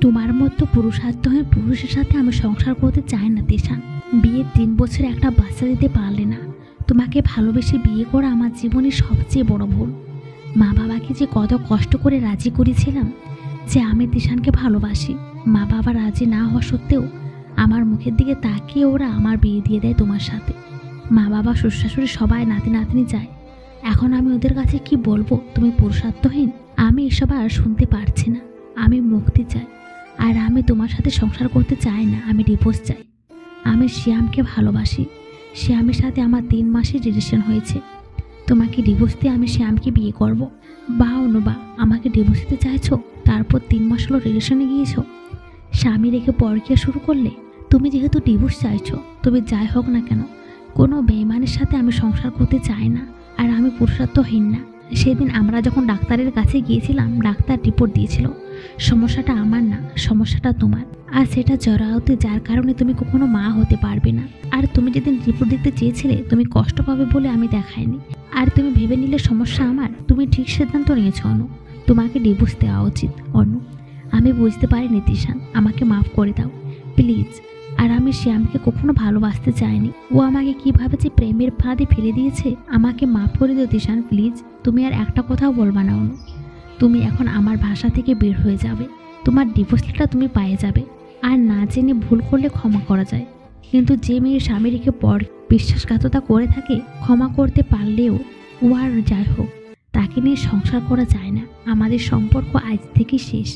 তোমার মতো পুরুষার্থহীন পুরুষের সাথে আমি সংসার করতে চাই না তিশান। বিয়ের 3 বছরে একটা বাচ্চা দিতে পারলে না। তোমাকে ভালোবেসে বিয়ে করা আমার জীবনের সবচেয়ে বড় ভুল। মা বাবাকে যে কত কষ্ট করে রাজি করেছিলাম যে আমি তিশানকে ভালোবাসি। মা বাবা রাজি না হওয়া সত্ত্বেও আমার মুখের দিকে তাকিয়ে ওরা আমার বিয়ে দিয়ে দেয় তোমার সাথে। মা বাবা শ্বশুর শাশুড়ি সবাই নাতি নাতনি যায়। এখন আমি ওদের কাছে কি বলবো তুমি পুরুষার্থহীন? আমি এসব আর শুনতে পারছি না। আমি মুক্তি চাই, আর আমি তোমার সাথে সংসার করতে চাই না। আমি ডিভোর্স চাই। আমি শ্যামকে ভালোবাসি। শ্যামের সাথে আমার 3 মাসের রিলেশন হয়েছে। তোমাকে ডিভোর্স দিয়ে আমি শ্যামকে বিয়ে করব? বা অনুবা আমাকে ডিভোর্স দিতে চাইছো, তারপর 3 মাস হলো রিলেশনে গিয়েছো, স্বামী রেখে পরকিয়া শুরু করলে? তুমি যেহেতু ডিভোর্স চাইছো, তবে যাই হোক না কেন, কোনো বেঈমানের সাথে আমি সংসার করতে চাই না। আর আমি পুরুষার্থহীন না। সেদিন আমরা যখন ডাক্তারের কাছে গিয়েছিলাম, ডাক্তার রিপোর্ট দিয়েছিল সমস্যাটা আমার না, সমস্যাটা তোমার। আর সেটা জরায়ুতে, যার কারণে তুমি কখনো মা হতে পারবে না। আর তুমি যেদিন রিপোর্ট দিতে চেয়েছিলে, তুমি কষ্ট পাবে বলে আমি দেখাইনি। আর তুমি ভেবে নিলে সমস্যা আমার। তুমি ঠিক সিদ্ধান্ত নিয়েছো অনু। তোমাকে ডিভোর্স দেওয়া উচিত অনু। আমি বুঝতে পারিনি তিশান, আমাকে মাফ করে দাও প্লিজ। আর আমি শ্যামকে কখনো ভালোবাসতে চাইনি। ও আমাকে কিভাবে যে প্রেমের ফাঁদে ফেলে দিয়েছে, আমাকে মাফ করে দিও তিশান প্লিজ। তুমি আর একটা কথাও বলবা না অনু। তুমি এখন আমার ভাষা থেকে বের হয়ে যাবে। তোমার ডিভোর্স লেটার তুমি পেয়ে যাবে। আর না জেনে ভুল করলে ক্ষমা করা যায়, কিন্তু যে মেয়ে স্বামী রেখে পর বিশ্বাসঘাতকতা করে থাকে, ক্ষমা করতে পারলেও ও আর যাই হোক, তাকে নিয়ে সংসার করা যায় না। আমাদের সম্পর্ক আজ থেকে শেষ।